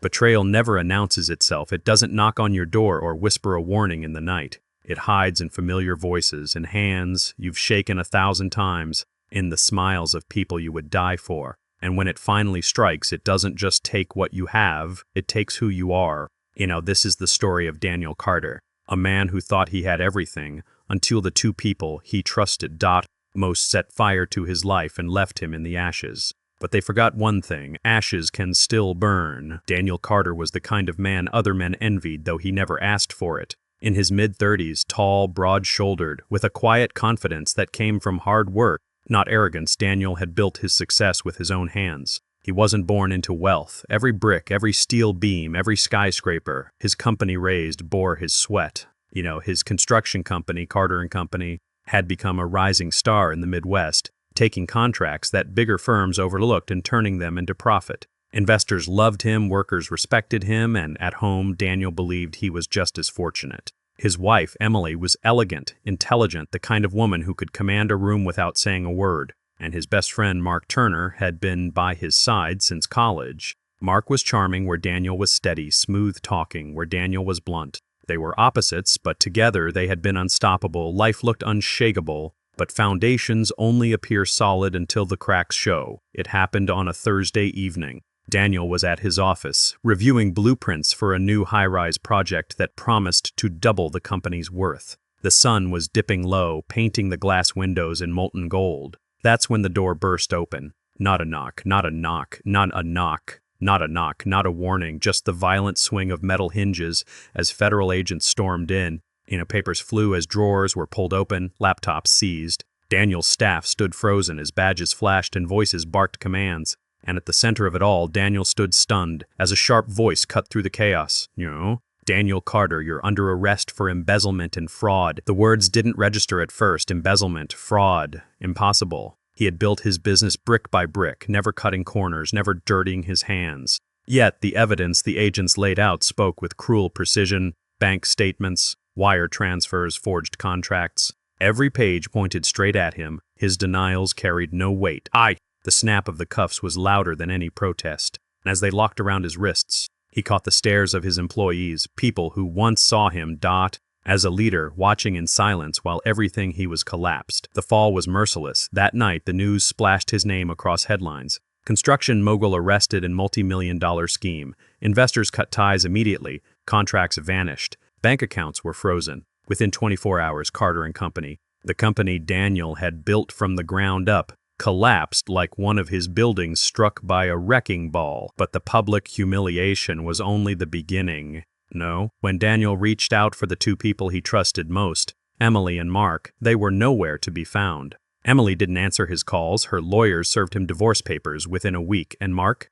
Betrayal never announces itself. It doesn't knock on your door or whisper a warning in the night. It hides in familiar voices, in hands you've shaken 1,000 times, in the smiles of people you would die for. And when it finally strikes, it doesn't just take what you have, it takes who you are. This is the story of Daniel Carter, a man who thought he had everything until the two people he trusted most set fire to his life and left him in the ashes. But they forgot one thing: ashes can still burn. Daniel Carter was the kind of man other men envied, though he never asked for it. In his mid-30s, tall, broad-shouldered, with a quiet confidence that came from hard work, not arrogance, Daniel had built his success with his own hands. He wasn't born into wealth. Every brick, every steel beam, every skyscraper his company raised bore his sweat. His construction company, Carter & Company, had become a rising star in the Midwest, taking contracts that bigger firms overlooked and turning them into profit. Investors loved him, workers respected him, and at home, Daniel believed he was just as fortunate. His wife, Emily, was elegant, intelligent, the kind of woman who could command a room without saying a word, and his best friend, Mark Turner, had been by his side since college. Mark was charming where Daniel was steady, smooth-talking where Daniel was blunt. They were opposites, but together they had been unstoppable. Life looked unshakable, but foundations only appear solid until the cracks show. It happened on a Thursday evening. Daniel was at his office, reviewing blueprints for a new high-rise project that promised to double the company's worth. The sun was dipping low, painting the glass windows in molten gold. That's when the door burst open. Not a knock, not a knock, not a knock, not a knock, not a warning, just the violent swing of metal hinges as federal agents stormed in. Papers flew as drawers were pulled open, laptops seized. Daniel's staff stood frozen as badges flashed and voices barked commands. And at the center of it all, Daniel stood stunned as a sharp voice cut through the chaos. Daniel Carter, you're under arrest for embezzlement and fraud. The words didn't register at first. Embezzlement, fraud, impossible. He had built his business brick by brick, never cutting corners, never dirtying his hands. Yet the evidence the agents laid out spoke with cruel precision: bank statements, wire transfers, forged contracts. Every page pointed straight at him. His denials carried no weight. The snap of the cuffs was louder than any protest, and as they locked around his wrists, he caught the stares of his employees, people who once saw him as a leader, watching in silence while everything he was collapsed. The fall was merciless. That night, the news splashed his name across headlines. Construction mogul arrested in multi-million-dollar scheme. Investors cut ties immediately. Contracts vanished. Bank accounts were frozen. Within 24 hours, Carter & Company, the company Daniel had built from the ground up, collapsed like one of his buildings struck by a wrecking ball. But the public humiliation was only the beginning. No, when Daniel reached out for the two people he trusted most, Emily and Mark, they were nowhere to be found. Emily didn't answer his calls. Her lawyers served him divorce papers within a week. And Mark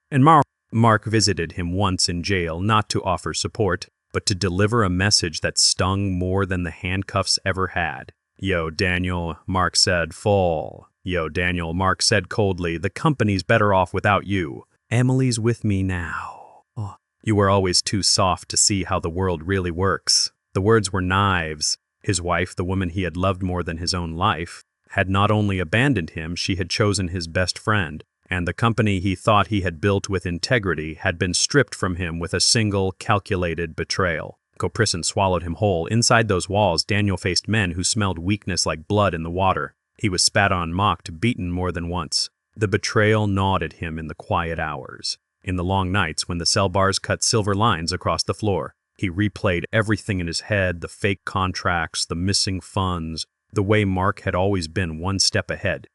visited him once in jail, not to offer support, but to deliver a message that stung more than the handcuffs ever had. "Yo, Daniel," Mark said, "fall." "Yo, Daniel," Mark said coldly, "the company's better off without you. Emily's with me now. Oh, you were always too soft to see how the world really works." The words were knives. His wife, the woman he had loved more than his own life, had not only abandoned him, she had chosen his best friend, and the company he thought he had built with integrity had been stripped from him with a single, calculated betrayal. Prison swallowed him whole. Inside those walls, Daniel faced men who smelled weakness like blood in the water. He was spat on, mocked, beaten more than once. The betrayal gnawed at him in the quiet hours. In the long nights when the cell bars cut silver lines across the floor, he replayed everything in his head: the fake contracts, the missing funds, the way Mark had always been one step ahead.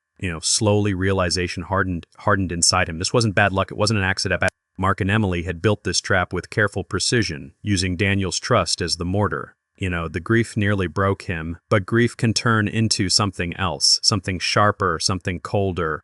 Slowly realization hardened inside him. This wasn't bad luck. It wasn't an accident. Mark and Emily had built this trap with careful precision, using Daniel's trust as the mortar. The grief nearly broke him, but grief can turn into something else, something sharper, something colder.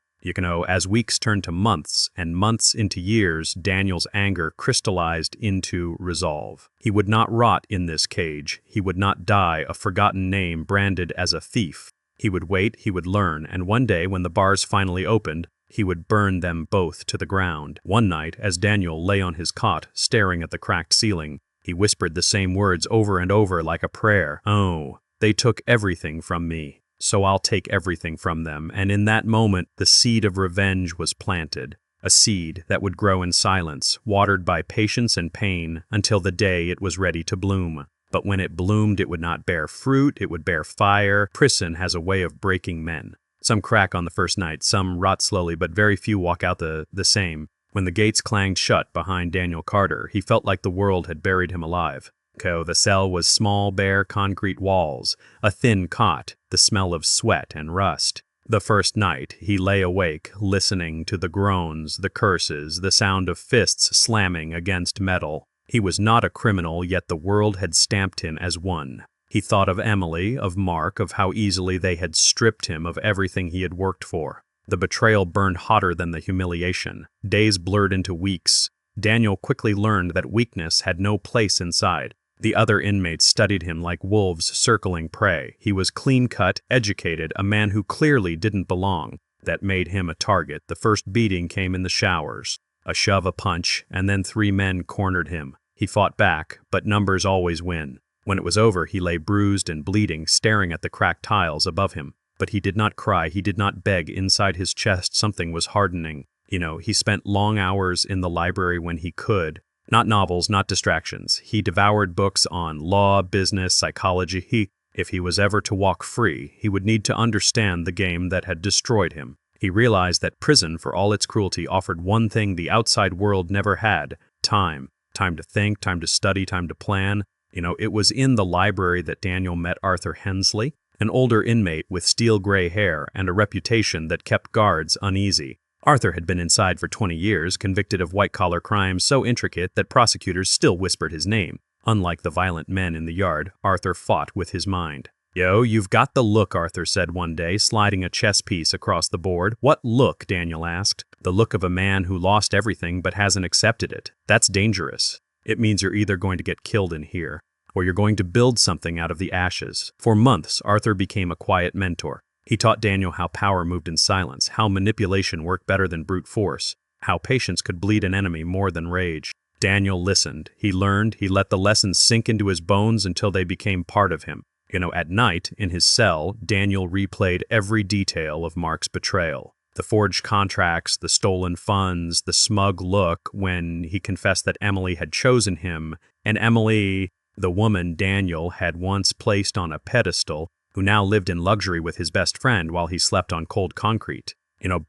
As weeks turned to months and months into years, Daniel's anger crystallized into resolve. He would not rot in this cage. He would not die a forgotten name branded as a thief. He would wait, he would learn, and one day when the bars finally opened, he would burn them both to the ground. One night, as Daniel lay on his cot, staring at the cracked ceiling, he whispered the same words over and over like a prayer. "Oh, they took everything from me, so I'll take everything from them." And in that moment, the seed of revenge was planted. a seed that would grow in silence, watered by patience and pain until the day it was ready to bloom. But when it bloomed, it would not bear fruit, it would bear fire. Prison has a way of breaking men. Some crack on the first night, some rot slowly, but very few walk out the same. When the gates clanged shut behind Daniel Carter, he felt like the world had buried him alive. The cell was small, bare concrete walls, a thin cot, the smell of sweat and rust. The first night, he lay awake, listening to the groans, the curses, the sound of fists slamming against metal. He was not a criminal, yet the world had stamped him as one. He thought of Emily, of Mark, of how easily they had stripped him of everything he had worked for. The betrayal burned hotter than the humiliation. Days blurred into weeks. Daniel quickly learned that weakness had no place inside. The other inmates studied him like wolves circling prey. He was clean-cut, educated, a man who clearly didn't belong. That made him a target. The first beating came in the showers. A shove, a punch, and then 3 men cornered him. He fought back, but numbers always win. When it was over, he lay bruised and bleeding, staring at the cracked tiles above him. But he did not cry, he did not beg. Inside his chest, something was hardening. He spent long hours in the library when he could. Not novels, not distractions. He devoured books on law, business, psychology. If he was ever to walk free, he would need to understand the game that had destroyed him. He realized that prison, for all its cruelty, offered one thing the outside world never had: time. Time to think, time to study, time to plan. It was in the library that Daniel met Arthur Hensley, an older inmate with steel-gray hair and a reputation that kept guards uneasy. Arthur had been inside for 20 years, convicted of white-collar crimes so intricate that prosecutors still whispered his name. Unlike the violent men in the yard, Arthur fought with his mind. "Yo, you've got the look," Arthur said one day, sliding a chess piece across the board. "What look?" Daniel asked. "The look of a man who lost everything but hasn't accepted it. That's dangerous. It means you're either going to get killed in here, or you're going to build something out of the ashes." For months, Arthur became a quiet mentor. He taught Daniel how power moved in silence, how manipulation worked better than brute force, how patience could bleed an enemy more than rage. Daniel listened. He learned. He let the lessons sink into his bones until they became part of him. At night, in his cell, Daniel replayed every detail of Mark's betrayal. The forged contracts, the stolen funds, the smug look when he confessed that Emily had chosen him, and Emily, the woman Daniel had once placed on a pedestal, who now lived in luxury with his best friend while he slept on cold concrete.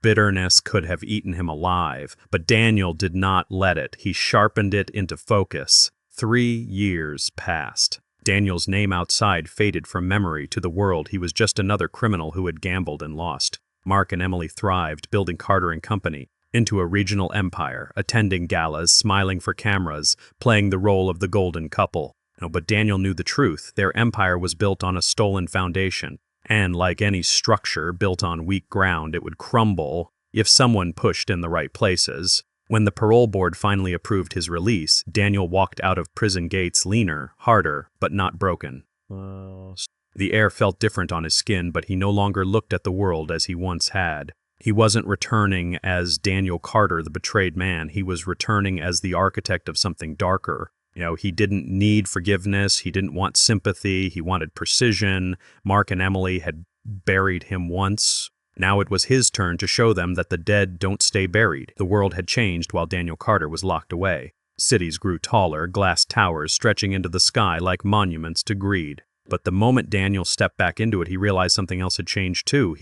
Bitterness could have eaten him alive, but Daniel did not let it. He sharpened it into focus. 3 years passed. Daniel's name outside faded from memory. To the world, he was just another criminal who had gambled and lost. Mark and Emily thrived, building Carter and Company into a regional empire, attending galas, smiling for cameras, playing the role of the golden couple. But Daniel knew the truth. Their empire was built on a stolen foundation, and like any structure built on weak ground, it would crumble if someone pushed in the right places. When the parole board finally approved his release, Daniel walked out of prison gates leaner, harder, but not broken. The air felt different on his skin, but he no longer looked at the world as he once had. He wasn't returning as Daniel Carter, the betrayed man. He was returning as the architect of something darker. He didn't need forgiveness. He didn't want sympathy. He wanted precision. Mark and Emily had buried him once. Now it was his turn to show them that the dead don't stay buried. The world had changed while Daniel Carter was locked away. Cities grew taller, glass towers stretching into the sky like monuments to greed. But the moment Daniel stepped back into it, he realized something else had changed too.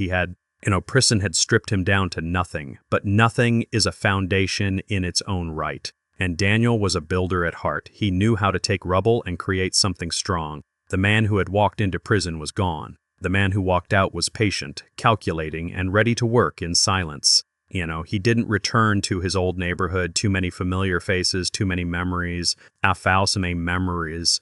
Prison had stripped him down to nothing. But nothing is a foundation in its own right. And Daniel was a builder at heart. He knew how to take rubble and create something strong. The man who had walked into prison was gone. The man who walked out was patient, calculating, and ready to work in silence. He didn't return to his old neighborhood, too many familiar faces, too many memories, memories.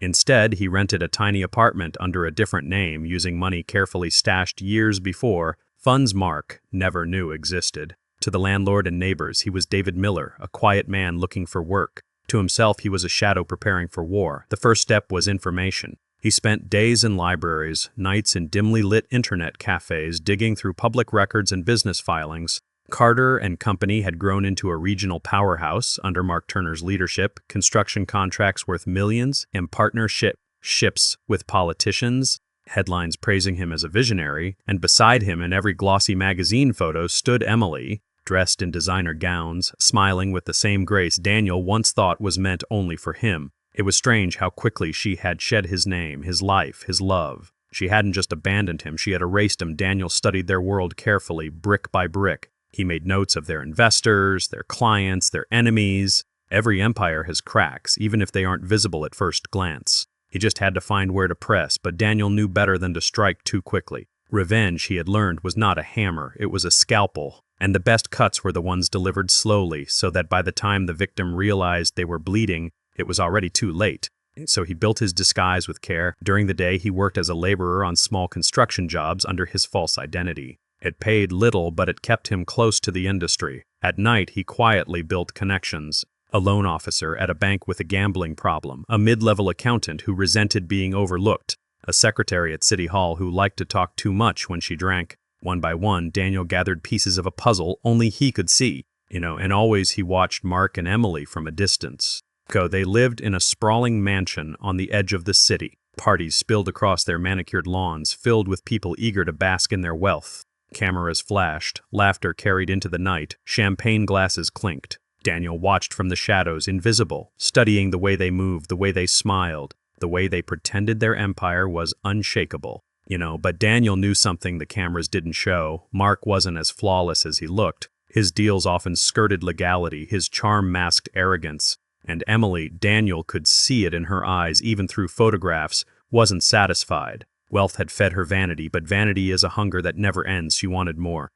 Instead, he rented a tiny apartment under a different name, using money carefully stashed years before, funds Mark never knew existed. To the landlord and neighbors, he was David Miller, a quiet man looking for work. To himself, he was a shadow preparing for war. The first step was information. He spent days in libraries, nights in dimly lit internet cafes, digging through public records and business filings. Carter and Company had grown into a regional powerhouse under Mark Turner's leadership, construction contracts worth millions, and partnerships with politicians, headlines praising him as a visionary, and beside him in every glossy magazine photo stood Emily, dressed in designer gowns, smiling with the same grace Daniel once thought was meant only for him. It was strange how quickly she had shed his name, his life, his love. She hadn't just abandoned him, she had erased him. Daniel studied their world carefully, brick by brick. He made notes of their investors, their clients, their enemies. Every empire has cracks, even if they aren't visible at first glance. He just had to find where to press, but Daniel knew better than to strike too quickly. Revenge, he had learned, was not a hammer, it was a scalpel. And the best cuts were the ones delivered slowly, so that by the time the victim realized they were bleeding, it was already too late. So he built his disguise with care. During the day, he worked as a laborer on small construction jobs under his false identity. It paid little, but it kept him close to the industry. At night, he quietly built connections. A loan officer at a bank with a gambling problem, a mid-level accountant who resented being overlooked, a secretary at City Hall who liked to talk too much when she drank. One by one, Daniel gathered pieces of a puzzle only he could see, and always he watched Mark and Emily from a distance. They lived in a sprawling mansion on the edge of the city. Parties spilled across their manicured lawns, filled with people eager to bask in their wealth. Cameras flashed, laughter carried into the night, champagne glasses clinked. Daniel watched from the shadows, invisible, studying the way they moved, the way they smiled, the way they pretended their empire was unshakable. But Daniel knew something the cameras didn't show. Mark wasn't as flawless as he looked. His deals often skirted legality, his charm masked arrogance. And Emily, Daniel could see it in her eyes even through photographs, wasn't satisfied. Wealth had fed her vanity, but vanity is a hunger that never ends. She wanted more.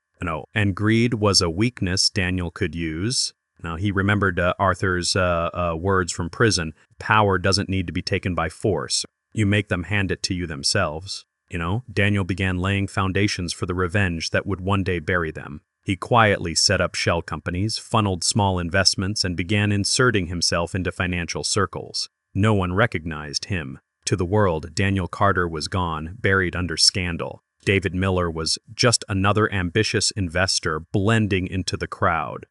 And greed was a weakness Daniel could use. Now, he remembered Arthur's words from prison. Power doesn't need to be taken by force. You make them hand it to you themselves. Daniel began laying foundations for the revenge that would one day bury them. He quietly set up shell companies, funneled small investments, and began inserting himself into financial circles. No one recognized him. To the world, Daniel Carter was gone, buried under scandal. David Miller was just another ambitious investor blending into the crowd.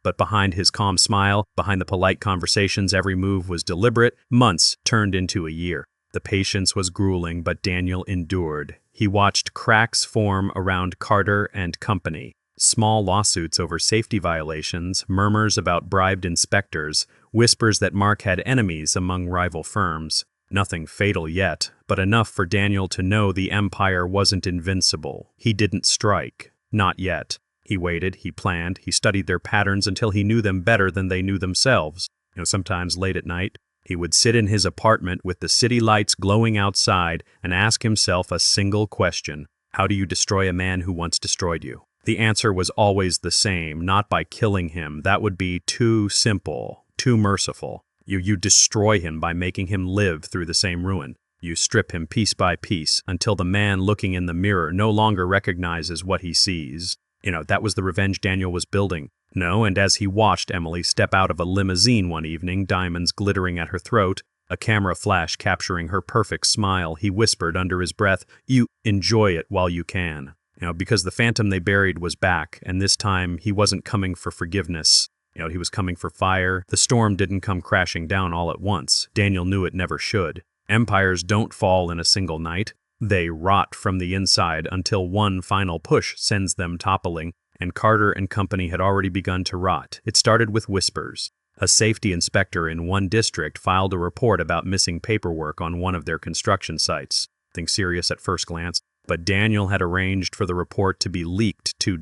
But behind his calm smile, behind the polite conversations, every move was deliberate. Months turned into a year. The patience was grueling, but Daniel endured. He watched cracks form around Carter and company. Small lawsuits over safety violations, murmurs about bribed inspectors, whispers that Mark had enemies among rival firms. Nothing fatal yet, but enough for Daniel to know the empire wasn't invincible. He didn't strike. Not yet. He waited, he planned, he studied their patterns until he knew them better than they knew themselves. Sometimes late at night, he would sit in his apartment with the city lights glowing outside and ask himself a single question. How do you destroy a man who once destroyed you? The answer was always the same, not by killing him. That would be too simple, too merciful. You destroy him by making him live through the same ruin. You strip him piece by piece until the man looking in the mirror no longer recognizes what he sees. That was the revenge Daniel was building. And as he watched Emily step out of a limousine one evening, diamonds glittering at her throat, a camera flash capturing her perfect smile, he whispered under his breath, "You enjoy it while you can." Because the phantom they buried was back, and this time he wasn't coming for forgiveness. He was coming for fire. The storm didn't come crashing down all at once. Daniel knew it never should. Empires don't fall in a single night. They rot from the inside until one final push sends them toppling, and Carter and company had already begun to rot. It started with whispers. A safety inspector in one district filed a report about missing paperwork on one of their construction sites. Nothing serious at first glance, but Daniel had arranged for the report to be leaked to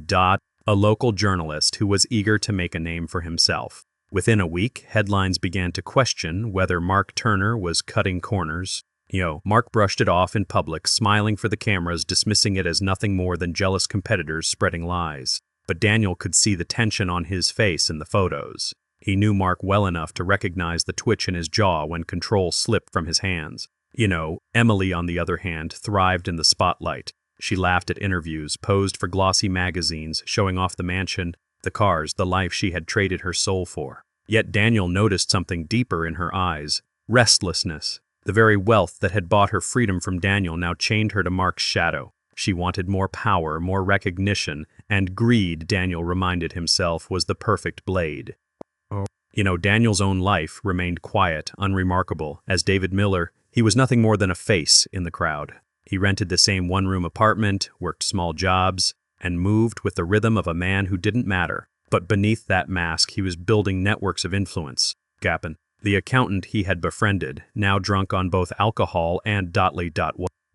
a local journalist who was eager to make a name for himself. Within a week, headlines began to question whether Mark Turner was cutting corners. Mark brushed it off in public, smiling for the cameras, dismissing it as nothing more than jealous competitors spreading lies. But Daniel could see the tension on his face in the photos. He knew Mark well enough to recognize the twitch in his jaw when control slipped from his hands. Emily, on the other hand, thrived in the spotlight. She laughed at interviews, posed for glossy magazines, showing off the mansion, the cars, the life she had traded her soul for. Yet Daniel noticed something deeper in her eyes: restlessness. The very wealth that had bought her freedom from Daniel now chained her to Mark's shadow. She wanted more power, more recognition, and greed, Daniel reminded himself, was the perfect blade. Daniel's own life remained quiet, unremarkable. As David Miller, he was nothing more than a face in the crowd. He rented the same one-room apartment, worked small jobs, and moved with the rhythm of a man who didn't matter. But beneath that mask, he was building networks of influence. Gapin, the accountant he had befriended, now drunk on both alcohol and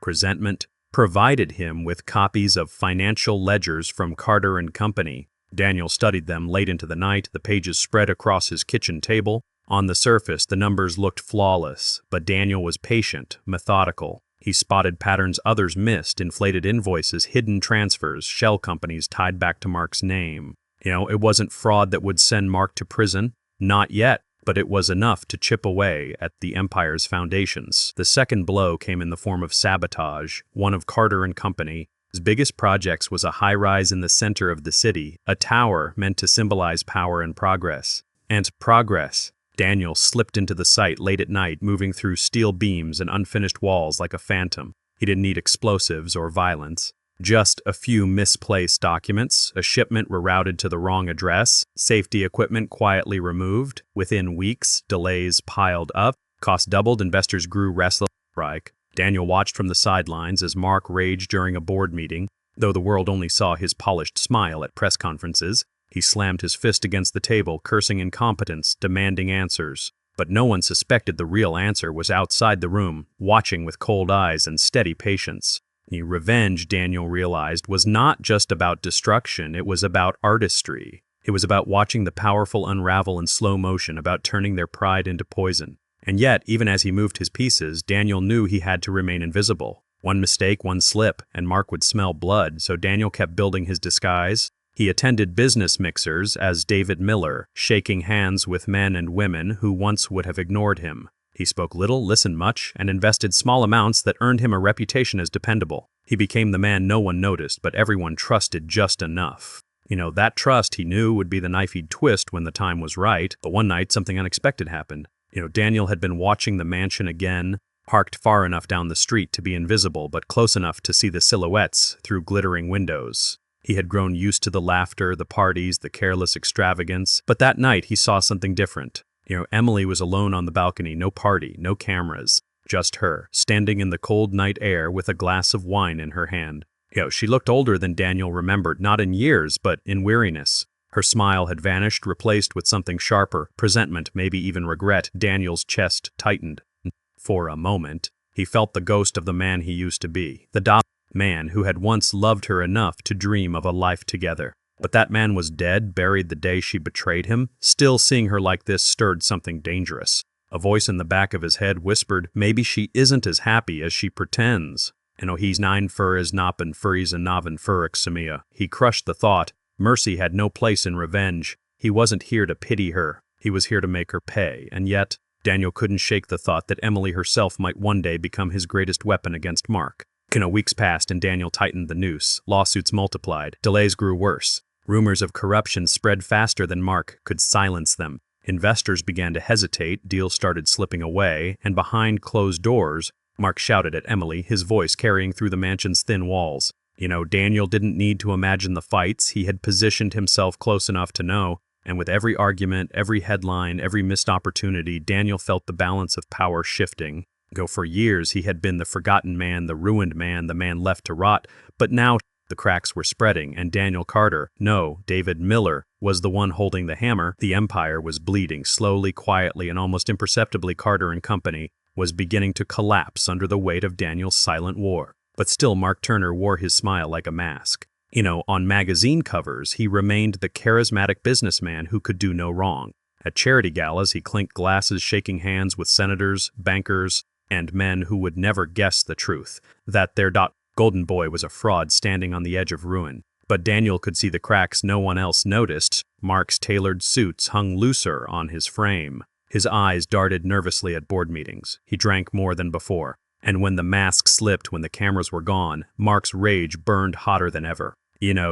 resentment, provided him with copies of financial ledgers from Carter and Company. Daniel studied them late into the night, the pages spread across his kitchen table. On the surface, the numbers looked flawless, but Daniel was patient, methodical. He spotted patterns others missed: inflated invoices, hidden transfers, shell companies tied back to Mark's name. It wasn't fraud that would send Mark to prison. Not yet, but it was enough to chip away at the empire's foundations. The second blow came in the form of sabotage. One of Carter and Company's biggest projects was a high-rise in the center of the city, a tower meant to symbolize power and progress. Daniel slipped into the site late at night, moving through steel beams and unfinished walls like a phantom. He didn't need explosives or violence. Just a few misplaced documents, a shipment rerouted to the wrong address, safety equipment quietly removed. Within weeks, delays piled up, costs doubled, investors grew restless. Daniel watched from the sidelines as Mark raged during a board meeting. Though the world only saw his polished smile at press conferences, he slammed his fist against the table, cursing incompetence, demanding answers. But no one suspected the real answer was outside the room, watching with cold eyes and steady patience. Revenge, Daniel realized, was not just about destruction, it was about artistry. It was about watching the powerful unravel in slow motion, about turning their pride into poison. And yet, even as he moved his pieces, Daniel knew he had to remain invisible. One mistake, one slip, and Mark would smell blood, so Daniel kept building his disguise. He attended business mixers as David Miller, shaking hands with men and women who once would have ignored him. He spoke little, listened much, and invested small amounts that earned him a reputation as dependable. He became the man no one noticed, but everyone trusted just enough. That trust, he knew, would be the knife he'd twist when the time was right. But one night, something unexpected happened. Daniel had been watching the mansion again, parked far enough down the street to be invisible, but close enough to see the silhouettes through glittering windows. He had grown used to the laughter, the parties, the careless extravagance, but that night he saw something different. Emily was alone on the balcony, no party, no cameras, just her, standing in the cold night air with a glass of wine in her hand. She looked older than Daniel remembered, not in years, but in weariness. Her smile had vanished, replaced with something sharper, presentiment, maybe even regret. Daniel's chest tightened. For a moment, he felt the ghost of the man he used to be, the man who had once loved her enough to dream of a life together. But that man was dead, buried the day she betrayed him. Still, seeing her like this stirred something dangerous. A voice in the back of his head whispered, maybe she isn't as happy as she pretends. He's nine fur is nappen furries and naven furix samia. He crushed the thought. Mercy had no place in revenge. He wasn't here to pity her. He was here to make her pay. And yet, Daniel couldn't shake the thought that Emily herself might one day become his greatest weapon against Mark. Weeks passed and Daniel tightened the noose. Lawsuits multiplied. Delays grew worse. Rumors of corruption spread faster than Mark could silence them. Investors began to hesitate, deals started slipping away, and behind closed doors, Mark shouted at Emily, his voice carrying through the mansion's thin walls. Daniel didn't need to imagine the fights. He had positioned himself close enough to know, and with every argument, every headline, every missed opportunity, Daniel felt the balance of power shifting. For years, he had been the forgotten man, the ruined man, the man left to rot, but now the cracks were spreading, and Daniel Carter, no, David Miller, was the one holding the hammer. The empire was bleeding, slowly, quietly, and almost imperceptibly. Carter and Company was beginning to collapse under the weight of Daniel's silent war. But still, Mark Turner wore his smile like a mask. On magazine covers, he remained the charismatic businessman who could do no wrong. At charity galas, he clinked glasses, shaking hands with senators, bankers, and men who would never guess the truth, that their golden boy was a fraud standing on the edge of ruin. But Daniel could see the cracks no one else noticed. Mark's tailored suits hung looser on his frame. His eyes darted nervously at board meetings. He drank more than before. And when the mask slipped, when the cameras were gone, Mark's rage burned hotter than ever.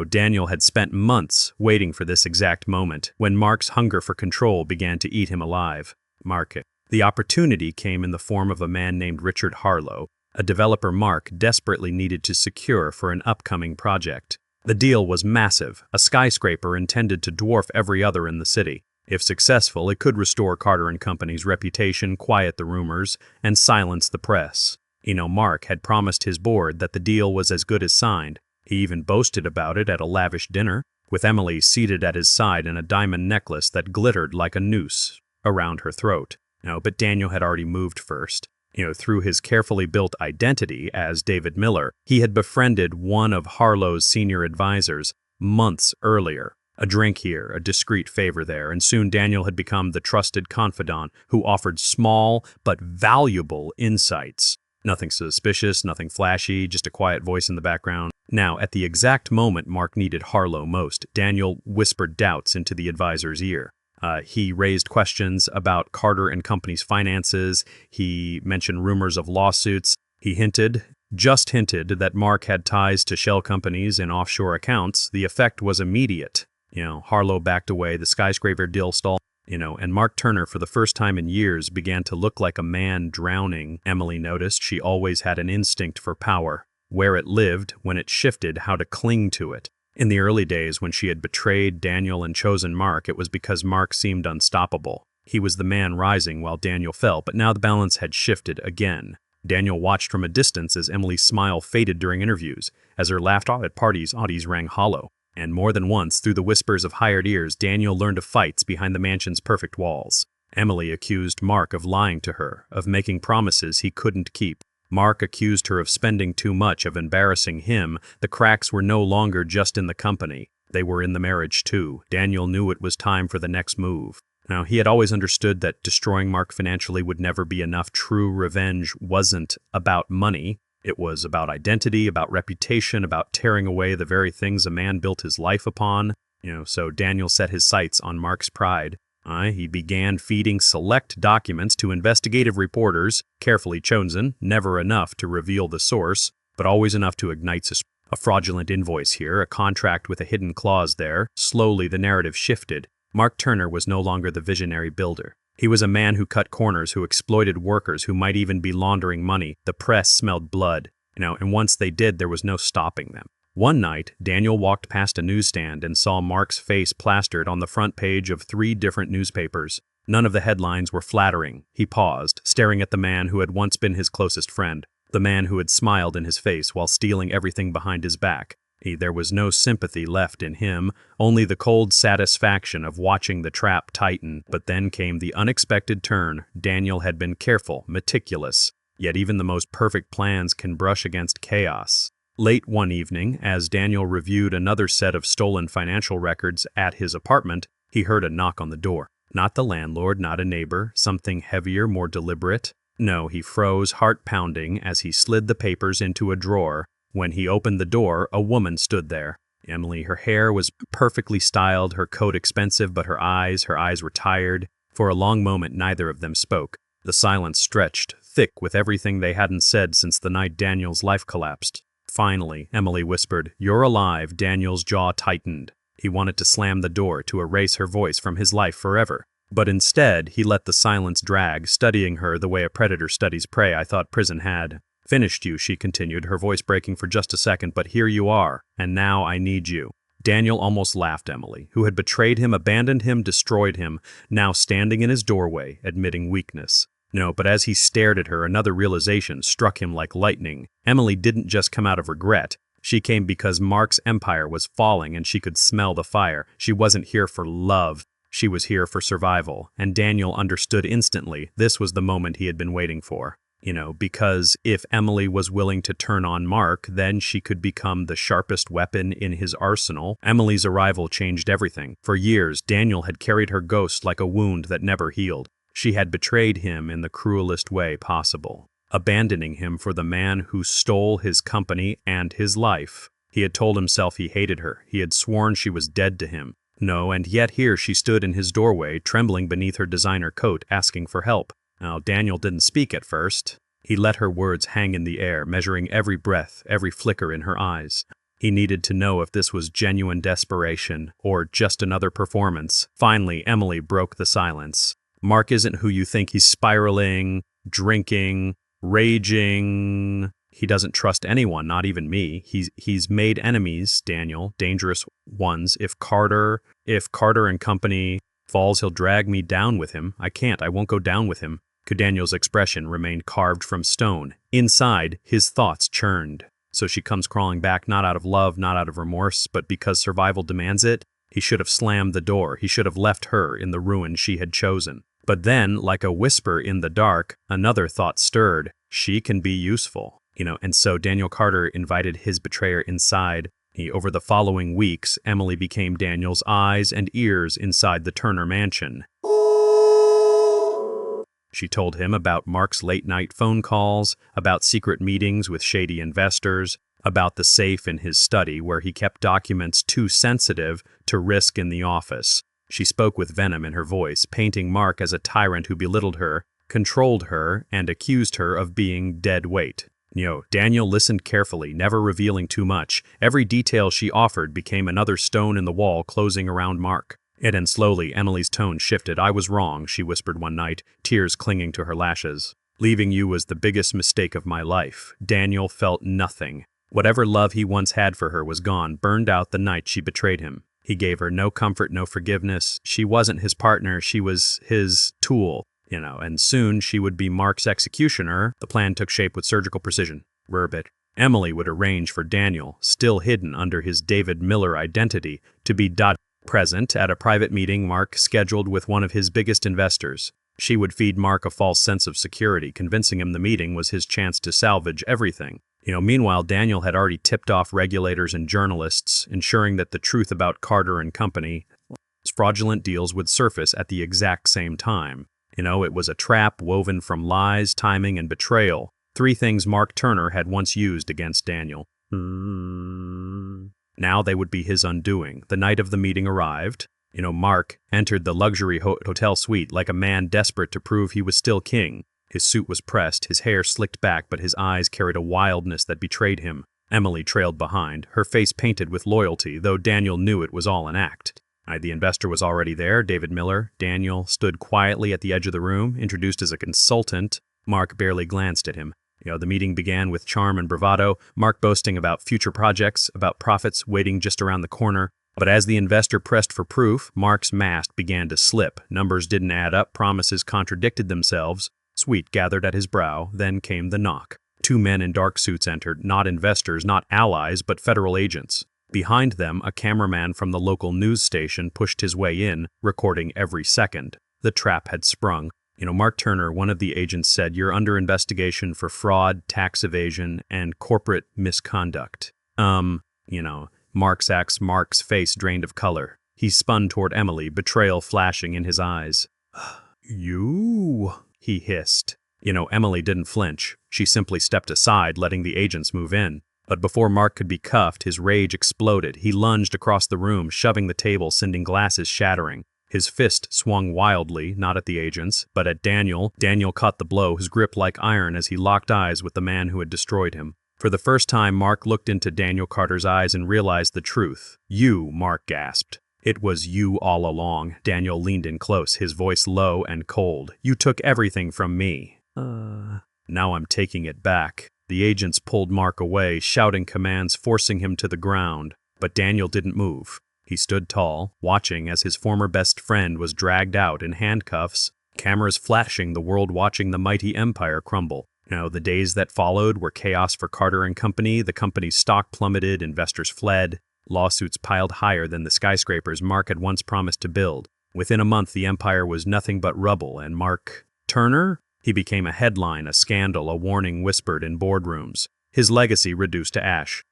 Daniel had spent months waiting for this exact moment, when Mark's hunger for control began to eat him alive. The opportunity came in the form of a man named Richard Harlow, a developer Mark desperately needed to secure for an upcoming project. The deal was massive, a skyscraper intended to dwarf every other in the city. If successful, it could restore Carter and Company's reputation, quiet the rumors, and silence the press. Mark had promised his board that the deal was as good as signed. He even boasted about it at a lavish dinner, with Emily seated at his side in a diamond necklace that glittered like a noose around her throat. But Daniel had already moved first. Through his carefully built identity as David Miller, he had befriended one of Harlow's senior advisors months earlier. A drink here, a discreet favor there, and soon Daniel had become the trusted confidant who offered small but valuable insights. Nothing suspicious, nothing flashy, just a quiet voice in the background. Now, at the exact moment Mark needed Harlow most, Daniel whispered doubts into the advisor's ear. He raised questions about Carter and Company's finances. He mentioned rumors of lawsuits. He just hinted, that Mark had ties to shell companies and offshore accounts. The effect was immediate. Harlow backed away, the skyscraper deal stalled, and Mark Turner, for the first time in years, began to look like a man drowning. Emily noticed she always had an instinct for power, where it lived, when it shifted, how to cling to it. In the early days, when she had betrayed Daniel and chosen Mark, it was because Mark seemed unstoppable. He was the man rising while Daniel fell, but now the balance had shifted again. Daniel watched from a distance as Emily's smile faded during interviews, as her laugh at parties rang hollow. And more than once, through the whispers of hired ears, Daniel learned of fights behind the mansion's perfect walls. Emily accused Mark of lying to her, of making promises he couldn't keep. Mark accused her of spending too much, of embarrassing him. The cracks were no longer just in the company. They were in the marriage too. Daniel knew it was time for the next move. Now, he had always understood that destroying Mark financially would never be enough. True revenge wasn't about money. It was about identity, about reputation, about tearing away the very things a man built his life upon. So Daniel set his sights on Mark's pride. He began feeding select documents to investigative reporters, carefully chosen, never enough to reveal the source, but always enough to ignite suspicion. A fraudulent invoice here, a contract with a hidden clause there. Slowly the narrative shifted. Mark Turner was no longer the visionary builder. He was a man who cut corners, who exploited workers, who might even be laundering money. The press smelled blood, and once they did, there was no stopping them. One night, Daniel walked past a newsstand and saw Mark's face plastered on the front page of 3 different newspapers. None of the headlines were flattering. He paused, staring at the man who had once been his closest friend, the man who had smiled in his face while stealing everything behind his back. There was no sympathy left in him, only the cold satisfaction of watching the trap tighten. But then came the unexpected turn. Daniel had been careful, meticulous, yet even the most perfect plans can brush against chaos. Late one evening, as Daniel reviewed another set of stolen financial records at his apartment, he heard a knock on the door. Not the landlord, not a neighbor, something heavier, more deliberate. No, he froze, heart pounding, as he slid the papers into a drawer. When he opened the door, a woman stood there. Emily, her hair was perfectly styled, her coat expensive, but her eyes were tired. For a long moment, neither of them spoke. The silence stretched, thick with everything they hadn't said since the night Daniel's life collapsed. Finally, Emily whispered, "You're alive." Daniel's jaw tightened. He wanted to slam the door, to erase her voice from his life forever. But instead, he let the silence drag, studying her the way a predator studies prey. "I thought prison had finished you," she continued, her voice breaking for just a second, "but here you are, and now I need you." Daniel almost laughed. Emily, who had betrayed him, abandoned him, destroyed him, now standing in his doorway, admitting weakness. No, but as he stared at her, another realization struck him like lightning. Emily didn't just come out of regret. She came because Mark's empire was falling and she could smell the fire. She wasn't here for love. She was here for survival. And Daniel understood instantly this was the moment he had been waiting for. Because if Emily was willing to turn on Mark, then she could become the sharpest weapon in his arsenal. Emily's arrival changed everything. For years, Daniel had carried her ghost like a wound that never healed. She had betrayed him in the cruelest way possible, abandoning him for the man who stole his company and his life. He had told himself he hated her. He had sworn she was dead to him. No, and yet here she stood in his doorway, trembling beneath her designer coat, asking for help. Now, Daniel didn't speak at first. He let her words hang in the air, measuring every breath, every flicker in her eyes. He needed to know if this was genuine desperation or just another performance. Finally, Emily broke the silence. "Mark isn't who you think. He's spiraling, drinking, raging. He doesn't trust anyone, not even me. He's made enemies, Daniel, dangerous ones. If Carter and Company falls, he'll drag me down with him. I won't go down with him." Daniel's expression remained carved from stone. Inside, his thoughts churned. So she comes crawling back, not out of love, not out of remorse, but because survival demands it. He should have slammed the door. He should have left her in the ruin she had chosen. But then, like a whisper in the dark, another thought stirred. She can be useful. And so Daniel Carter invited his betrayer inside. Over the following weeks, Emily became Daniel's eyes and ears inside the Turner mansion. She told him about Mark's late-night phone calls, about secret meetings with shady investors, about the safe in his study where he kept documents too sensitive to risk in the office. She spoke with venom in her voice, painting Mark as a tyrant who belittled her, controlled her, and accused her of being dead weight. Daniel listened carefully, never revealing too much. Every detail she offered became another stone in the wall closing around Mark. And slowly, Emily's tone shifted. "I was wrong," she whispered one night, tears clinging to her lashes. "Leaving you was the biggest mistake of my life." Daniel felt nothing. Whatever love he once had for her was gone, burned out the night she betrayed him. He gave her no comfort, no forgiveness. She wasn't his partner, she was his tool. And soon she would be Mark's executioner. The plan took shape with surgical precision. Rarebit. Emily would arrange for Daniel, still hidden under his David Miller identity, to be present at a private meeting Mark scheduled with one of his biggest investors. She would feed Mark a false sense of security, convincing him the meeting was his chance to salvage everything. Meanwhile, Daniel had already tipped off regulators and journalists, ensuring that the truth about Carter and Company's fraudulent deals would surface at the exact same time. It was a trap woven from lies, timing, and betrayal. 3 things Mark Turner had once used against Daniel. Now they would be his undoing. The night of the meeting arrived. Mark entered the luxury hotel suite like a man desperate to prove he was still king. His suit was pressed, his hair slicked back, but his eyes carried a wildness that betrayed him. Emily trailed behind, her face painted with loyalty, though Daniel knew it was all an act. The investor was already there, David Miller. Daniel stood quietly at the edge of the room, introduced as a consultant. Mark barely glanced at him. The meeting began with charm and bravado, Mark boasting about future projects, about profits waiting just around the corner. But as the investor pressed for proof, Mark's mask began to slip. Numbers didn't add up, promises contradicted themselves. Sweat gathered at his brow, then came the knock. 2 men in dark suits entered, not investors, not allies, but federal agents. Behind them, a cameraman from the local news station pushed his way in, recording every second. The trap had sprung. Mark Turner, one of the agents, said, "You're under investigation for fraud, tax evasion, and corporate misconduct." Mark's face drained of color. He spun toward Emily, betrayal flashing in his eyes. "You," he hissed. Emily didn't flinch. She simply stepped aside, letting the agents move in. But before Mark could be cuffed, his rage exploded. He lunged across the room, shoving the table, sending glasses shattering. His fist swung wildly, not at the agents, but at Daniel. Daniel caught the blow, his grip like iron as he locked eyes with the man who had destroyed him. For the first time, Mark looked into Daniel Carter's eyes and realized the truth. "You," Mark gasped. "It was you all along." Daniel leaned in close, his voice low and cold. "You took everything from me." Now I'm taking it back." The agents pulled Mark away, shouting commands, forcing him to the ground. But Daniel didn't move. He stood tall, watching as his former best friend was dragged out in handcuffs, cameras flashing, the world watching the mighty empire crumble. The days that followed were chaos for Carter and Company. The company's stock plummeted, investors fled, lawsuits piled higher than the skyscrapers Mark had once promised to build. Within a month, the empire was nothing but rubble, and Mark Turner? He became a headline, a scandal, a warning whispered in boardrooms. His legacy reduced to ash.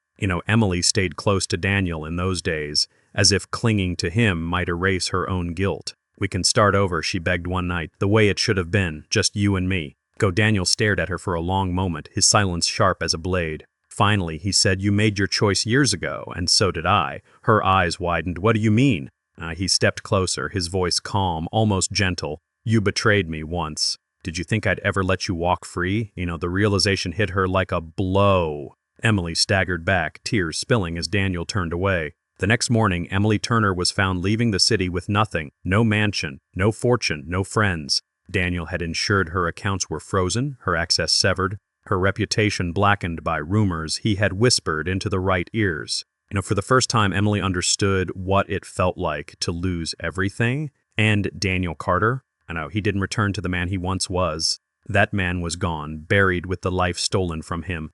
Emily stayed close to Daniel in those days, as if clinging to him might erase her own guilt. "We can start over," she begged one night, "the way it should have been, just you and me." Daniel stared at her for a long moment, his silence sharp as a blade. Finally, he said, "You made your choice years ago, and so did I." Her eyes widened. "What do you mean?" He stepped closer, his voice calm, almost gentle. "You betrayed me once. Did you think I'd ever let you walk free?" The realization hit her like a blow. Emily staggered back, tears spilling as Daniel turned away. The next morning, Emily Turner was found leaving the city with nothing. No mansion, no fortune, no friends. Daniel had ensured her accounts were frozen, her access severed, her reputation blackened by rumors he had whispered into the right ears. For the first time, Emily understood what it felt like to lose everything. And Daniel Carter, he didn't return to the man he once was. That man was gone, buried with the life stolen from him.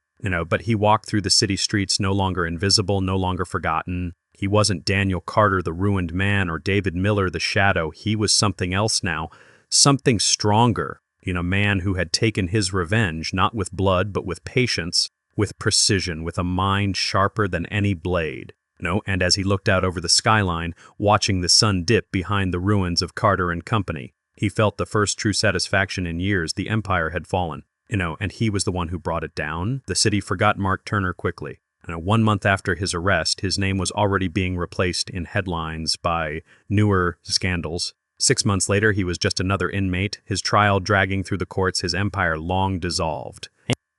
But he walked through the city streets no longer invisible, no longer forgotten. He wasn't Daniel Carter, the ruined man, or David Miller, the shadow. He was something else now, something stronger. A man who had taken his revenge, not with blood, but with patience, with precision, with a mind sharper than any blade. And as he looked out over the skyline, watching the sun dip behind the ruins of Carter and Company, he felt the first true satisfaction in years. The empire had fallen, and he was the one who brought it down. The city forgot Mark Turner quickly. 1 month after his arrest, his name was already being replaced in headlines by newer scandals. 6 months later, he was just another inmate, his trial dragging through the courts, his empire long dissolved.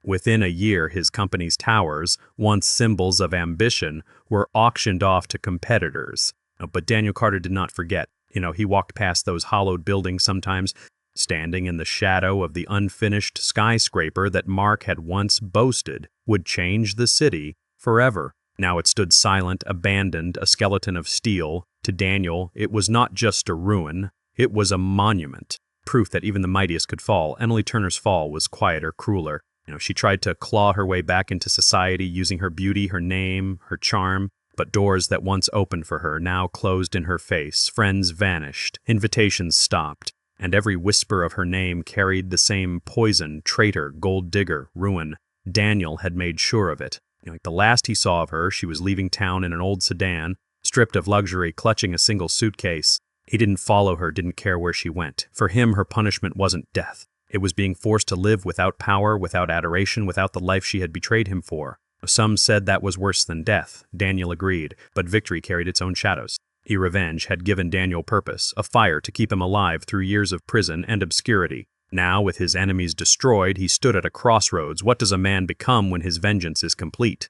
Within a year, his company's towers, once symbols of ambition, were auctioned off to competitors. But Daniel Carter did not forget. He walked past those hollowed buildings sometimes, standing in the shadow of the unfinished skyscraper that Mark had once boasted would change the city forever. Now it stood silent, abandoned, a skeleton of steel. To Daniel, it was not just a ruin, it was a monument, proof that even the mightiest could fall. Emily Turner's fall was quieter, crueler. She tried to claw her way back into society using her beauty, her name, her charm, but doors that once opened for her now closed in her face. Friends vanished, invitations stopped, and every whisper of her name carried the same poison: traitor, gold digger, ruin. Daniel had made sure of it. The last he saw of her, she was leaving town in an old sedan, stripped of luxury, clutching a single suitcase. He didn't follow her, didn't care where she went. For him, her punishment wasn't death. It was being forced to live without power, without adoration, without the life she had betrayed him for. Some said that was worse than death. Daniel agreed, but victory carried its own shadows. Revenge had given Daniel purpose, a fire to keep him alive through years of prison and obscurity. Now, with his enemies destroyed, he stood at a crossroads. What does a man become when his vengeance is complete?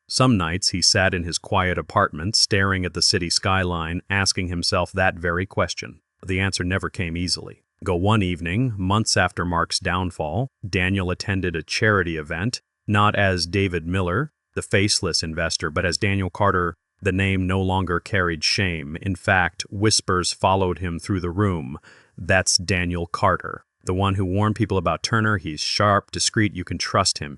Some nights he sat in his quiet apartment, staring at the city skyline, asking himself that very question. The answer never came easily. One evening, months after Mark's downfall, Daniel attended a charity event, not as David Miller, the faceless investor, but as Daniel Carter. The name no longer carried shame. In fact, whispers followed him through the room. That's Daniel Carter. The one who warned people about Turner. He's sharp, discreet, you can trust him.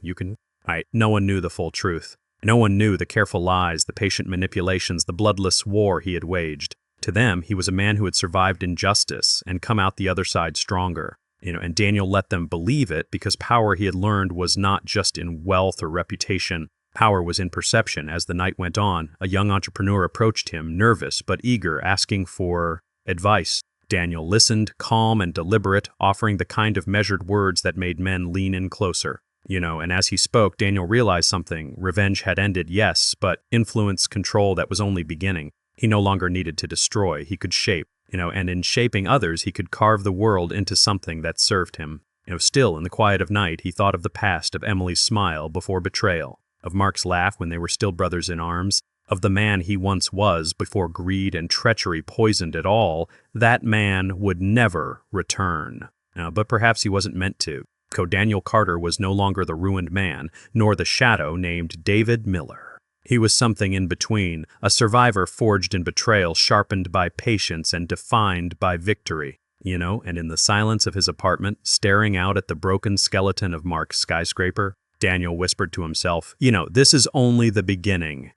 No one knew the full truth. No one knew the careful lies, the patient manipulations, the bloodless war he had waged. To them, he was a man who had survived injustice and come out the other side stronger. And Daniel let them believe it because power, he had learned, was not just in wealth or reputation. Power was in perception. As the night went on, a young entrepreneur approached him, nervous but eager, asking for advice. Daniel listened, calm and deliberate, offering the kind of measured words that made men lean in closer. And as he spoke, Daniel realized something. Revenge had ended, yes, but influence, control, that was only beginning. He no longer needed to destroy, he could shape, and in shaping others, he could carve the world into something that served him. Still, in the quiet of night, he thought of the past, of Emily's smile before betrayal, of Mark's laugh when they were still brothers in arms, of the man he once was before greed and treachery poisoned it all. That man would never return. But perhaps he wasn't meant to. Daniel Carter was no longer the ruined man, nor the shadow named David Miller. He was something in between, a survivor forged in betrayal, sharpened by patience and defined by victory. And in the silence of his apartment, staring out at the broken skeleton of Mark's skyscraper, Daniel whispered to himself, this is only the beginning.